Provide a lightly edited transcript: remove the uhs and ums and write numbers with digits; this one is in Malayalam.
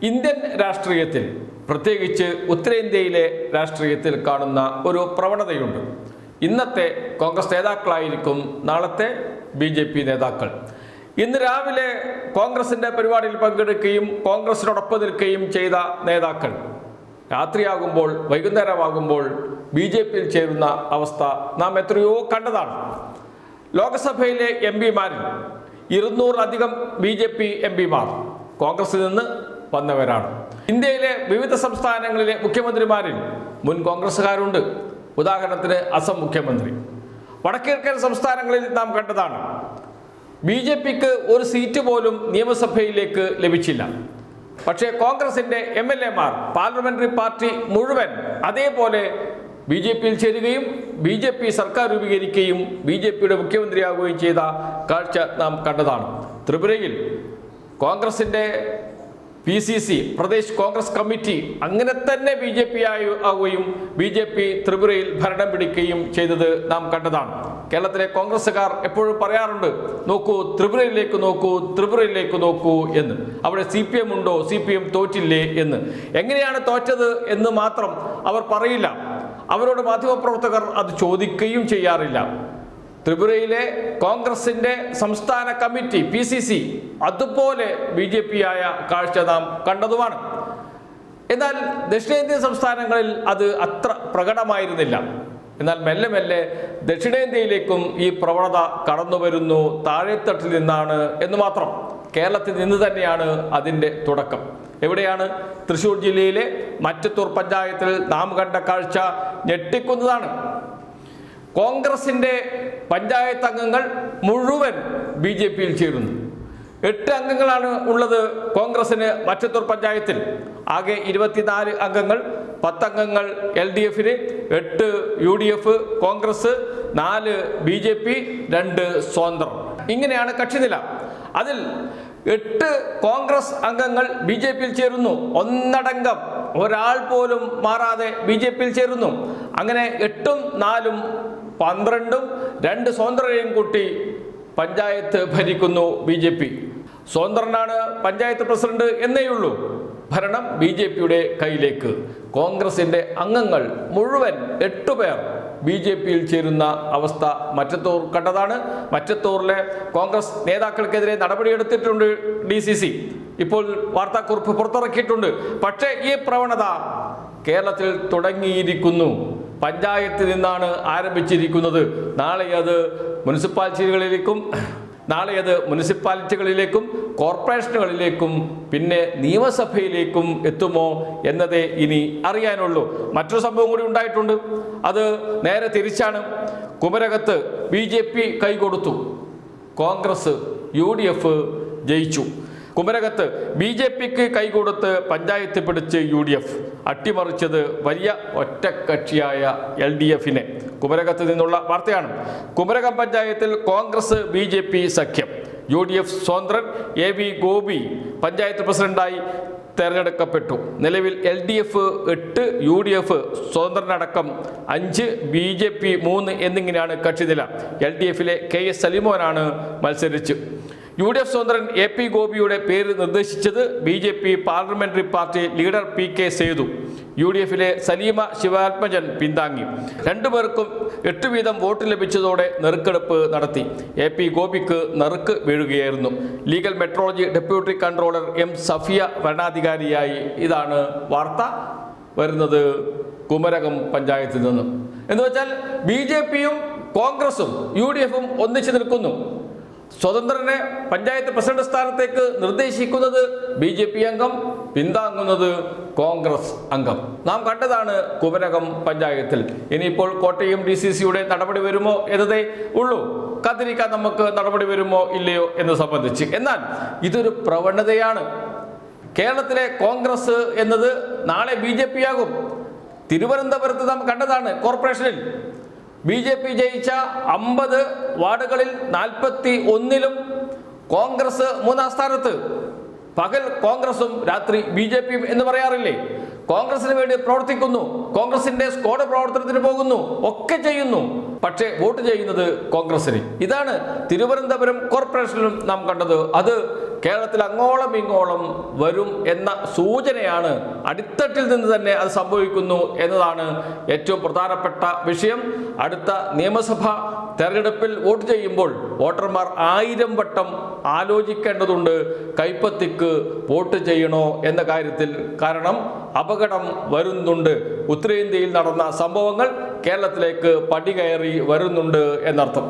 ഇന്ത്യൻ രാഷ്ട്രീയത്തിൽ പ്രത്യേകിച്ച് ഉത്തരേന്ത്യയിലെ രാഷ്ട്രീയത്തിൽ കാണുന്ന ഒരു പ്രവണതയുണ്ട്. ഇന്നത്തെ കോൺഗ്രസ് നേതാക്കളായിരിക്കും നാളത്തെ BJP നേതാക്കൾ. ഇന്ന് രാവിലെ കോൺഗ്രസിൻ്റെ പരിപാടിയിൽ പങ്കെടുക്കുകയും കോൺഗ്രസിനോടൊപ്പം നിൽക്കുകയും ചെയ്ത നേതാക്കൾ രാത്രിയാകുമ്പോൾ വൈകുന്നേരമാകുമ്പോൾ BJPയിൽ ചേരുന്ന അവസ്ഥ നാം എത്രയോ കണ്ടതാണ്. ലോക്സഭയിലെ MPമാരിൽ 200-ലധികം BJP MPമാർ കോൺഗ്രസിൽ നിന്ന് വന്നവരാണ്. ഇന്ത്യയിലെ വിവിധ സംസ്ഥാനങ്ങളിലെ മുഖ്യമന്ത്രിമാരിൽ മുൻ കോൺഗ്രസ്സുകാരുണ്ട്. ഉദാഹരണത്തിന് അസം മുഖ്യമന്ത്രി. വടക്കിഴക്കൻ സംസ്ഥാനങ്ങളിൽ നാം കണ്ടതാണ്. BJPക്ക് ഒരു സീറ്റ് പോലും നിയമസഭയിലേക്ക് ലഭിച്ചില്ല. പക്ഷേ കോൺഗ്രസിൻ്റെ MLAമാർ പാർലമെന്ററി പാർട്ടി മുഴുവൻ അതേപോലെ BJPയിൽ ചേരുകയും BJP സർക്കാർ രൂപീകരിക്കുകയും BJPയുടെ മുഖ്യമന്ത്രിയാകുകയും ചെയ്ത കാഴ്ച നാം കണ്ടതാണ്. ത്രിപുരയിൽ കോൺഗ്രസിൻ്റെ PCC പ്രദേശ് കോൺഗ്രസ് കമ്മിറ്റി അങ്ങനെ തന്നെ BJP ആവുകയും BJP ത്രിപുരയിൽ ഭരണം പിടിക്കുകയും ചെയ്തത് നാം കണ്ടതാണ്. കേരളത്തിലെ കോൺഗ്രസ്സുകാർ എപ്പോഴും പറയാറുണ്ട്, നോക്കൂ ത്രിപുരയിലേക്ക് നോക്കൂ, ത്രിപുരയിലേക്ക് നോക്കൂ എന്ന്. അവിടെ CPM ഉണ്ടോ, CPM തോറ്റില്ലേ എന്ന്. എങ്ങനെയാണ് തോറ്റത് എന്ന് മാത്രം അവർ പറയില്ല. അവരോട് മാധ്യമപ്രവർത്തകർ അത് ചോദിക്കുകയും ചെയ്യാറില്ല. ത്രിപുരയിലെ കോൺഗ്രസിൻ്റെ സംസ്ഥാന കമ്മിറ്റി PCC അതുപോലെ BJP ആയ കാഴ്ച നാം കണ്ടതുമാണ്. എന്നാൽ ദക്ഷിണേന്ത്യൻ സംസ്ഥാനങ്ങളിൽ അത് അത്ര പ്രകടമായിരുന്നില്ല. എന്നാൽ മെല്ലെ മെല്ലെ ദക്ഷിണേന്ത്യയിലേക്കും ഈ പ്രവണത കടന്നു വരുന്നു. താഴെത്തട്ടിൽ നിന്നാണ് എന്ന് മാത്രം. കേരളത്തിൽ നിന്ന് തന്നെയാണ് അതിൻ്റെ തുടക്കം. എവിടെയാണ്? തൃശ്ശൂർ ജില്ലയിലെ മറ്റത്തൂർ പഞ്ചായത്തിൽ നാം കണ്ട കാഴ്ച ഞെട്ടിക്കുന്നതാണ്. കോൺഗ്രസിൻ്റെ പഞ്ചായത്ത് അംഗങ്ങൾ മുഴുവൻ BJPയിൽ ചേരുന്നു. 8 അംഗങ്ങളാണ് ഉള്ളത് കോൺഗ്രസിന് മറ്റത്തൂർ പഞ്ചായത്തിൽ. ആകെ 24 അംഗങ്ങൾ. 10 അംഗങ്ങൾ LDFന്, 8 UDF, കോൺഗ്രസ്, 4 BJP, 2 സ്വതന്ത്രം. ഇങ്ങനെയാണ് കക്ഷിനില. അതിൽ 8 കോൺഗ്രസ് അംഗങ്ങൾ BJPയിൽ ചേരുന്നു. ഒന്നടങ്കം ഒരാൾ പോലും മാറാതെ BJPയിൽ ചേരുന്നു. അങ്ങനെ 8ഉം 4ഉം 12ഉം 2 സ്വതന്ത്രരെയും കൂട്ടി പഞ്ചായത്ത് ഭരിക്കുന്നു BJP. സ്വതന്ത്രനാണ് പഞ്ചായത്ത് പ്രസിഡന്റ് എന്നേയുള്ളൂ. ഭരണം BJPയുടെ കയ്യിലേക്ക്. കോൺഗ്രസിൻ്റെ അംഗങ്ങൾ മുഴുവൻ 8 പേർ BJPയിൽ ചേരുന്ന അവസ്ഥ മറ്റത്തൂർ കണ്ടതാണ്. മറ്റത്തൂരിലെ കോൺഗ്രസ് നേതാക്കൾക്കെതിരെ നടപടിയെടുത്തിട്ടുണ്ട് DCC. ഇപ്പോൾ വാർത്താക്കുറിപ്പ് പുറത്തിറക്കിയിട്ടുണ്ട്. പക്ഷേ ഈ പ്രവണത കേരളത്തിൽ തുടങ്ങിയിരിക്കുന്നു. പഞ്ചായത്തിൽ നിന്നാണ് ആരംഭിച്ചിരിക്കുന്നത്. നാളെ അത് മുനിസിപ്പാലിറ്റികളിലേക്കും കോർപ്പറേഷനുകളിലേക്കും പിന്നെ നിയമസഭയിലേക്കും എത്തുമോ എന്നതേ ഇനി അറിയാനുള്ളൂ. മറ്റൊരു സംഭവം കൂടി ഉണ്ടായിട്ടുണ്ട്. അത് നേരെ തിരിച്ചാണ്. കുമരകത്ത് BJP കൈകൊടുത്തു, കോൺഗ്രസ് UDF ജയിച്ചു. കുമരകത്ത് BJPക്ക് കൈകൊടുത്ത് പഞ്ചായത്ത് പിടിച്ച് UDF അട്ടിമറിച്ചത് വലിയ ഒറ്റക്കക്ഷിയായ LDFനെ. കുമരകത്ത് നിന്നുള്ള വാർത്തയാണ്. കുമരകം പഞ്ചായത്തിൽ കോൺഗ്രസ് BJP സഖ്യം. UDF സ്വതന്ത്രൻ AV ഗോപി പഞ്ചായത്ത് പ്രസിഡന്റായി തെരഞ്ഞെടുക്കപ്പെട്ടു. നിലവിൽ LDF 8, UDF സ്വതന്ത്രനടക്കം 5, BJP 3 എന്നിങ്ങനെയാണ് കക്ഷിനില. LDFലെ KS സലിമോനാണ് മത്സരിച്ച്. UDF സ്വതന്ത്രൻ AP ഗോപിയുടെ പേര് നിർദ്ദേശിച്ചത് BJP parliamentary party leader PK Sethu. UDFലെ സലീമ ശിവാത്മജൻ പിന്താങ്ങി. 2 പേർക്കും 8 വീതം വോട്ട് ലഭിച്ചതോടെ നെറുക്കെടുപ്പ് നടത്തി. AP ഗോപിക്ക് നറുക്ക് വീഴുകയായിരുന്നു. Legal metrology deputy controller M Safiya ഭരണാധികാരിയായി. ഇതാണ് വാർത്ത വരുന്നത് കുമരകം പഞ്ചായത്തിൽ നിന്നും. എന്ന് വെച്ചാൽ BJPയും കോൺഗ്രസും UDFും ഒന്നിച്ചു നിൽക്കുന്നു. സ്വതന്ത്രനെ പഞ്ചായത്ത് പ്രസിഡന്റ് സ്ഥാനത്തേക്ക് നിർദ്ദേശിക്കുന്നത് BJP അംഗം, പിന്താങ്ങുന്നത് കോൺഗ്രസ് അംഗം. നാം കണ്ടതാണ് കുമരകം പഞ്ചായത്തിൽ. ഇനിയിപ്പോൾ കോട്ടയം DCCയുടെ നടപടി വരുമോ എന്നതേ ഉള്ളൂ. കാത്തിരിക്കാൻ നമുക്ക് നടപടി വരുമോ ഇല്ലയോ എന്ന് സംബന്ധിച്ച്. എന്നാൽ ഇതൊരു പ്രവണതയാണ്. കേരളത്തിലെ കോൺഗ്രസ് എന്നത് നാളെ BJP ആകും. തിരുവനന്തപുരത്ത് നാം കണ്ടതാണ്. കോർപ്പറേഷനിൽ BJP ജയിച്ച 50 വാർഡുകളിൽ 41ലും കോൺഗ്രസ് 3-ാം സ്ഥാനത്ത്. പകൽ കോൺഗ്രസും രാത്രി BJPയും എന്ന് പറയാറില്ലേ? കോൺഗ്രസിന് വേണ്ടി പ്രവർത്തിക്കുന്നു, കോൺഗ്രസിന്റെ സ്ക്വാഡ് പ്രവർത്തനത്തിന് പോകുന്നു, ഒക്കെ ചെയ്യുന്നു. പക്ഷേ വോട്ട് ചെയ്യുന്നത് കോൺഗ്രസിന്. ഇതാണ് തിരുവനന്തപുരം കോർപ്പറേഷനിലും നാം കണ്ടത്. അത് കേരളത്തിൽ അങ്ങോളം ഇങ്ങോളം വരും എന്ന സൂചനയാണ്. അടിത്തട്ടിൽ നിന്ന് തന്നെ അത് സംഭവിക്കുന്നു എന്നതാണ് ഏറ്റവും പ്രധാനപ്പെട്ട വിഷയം. അടുത്ത നിയമസഭാ തെരഞ്ഞെടുപ്പിൽ വോട്ട് ചെയ്യുമ്പോൾ വോട്ടർമാർ 1000 വട്ടം ആലോചിക്കേണ്ടതുണ്ട് കൈപ്പത്തിക്ക് വോട്ട് ചെയ്യണോ എന്ന കാര്യത്തിൽ. കാരണം അപകടം വരുന്നുണ്ട്. ഉത്തരേന്ത്യയിൽ നടന്ന സംഭവങ്ങൾ കേരളത്തിലേക്ക് പടികയറി വരുന്നുണ്ട് എന്നർത്ഥം.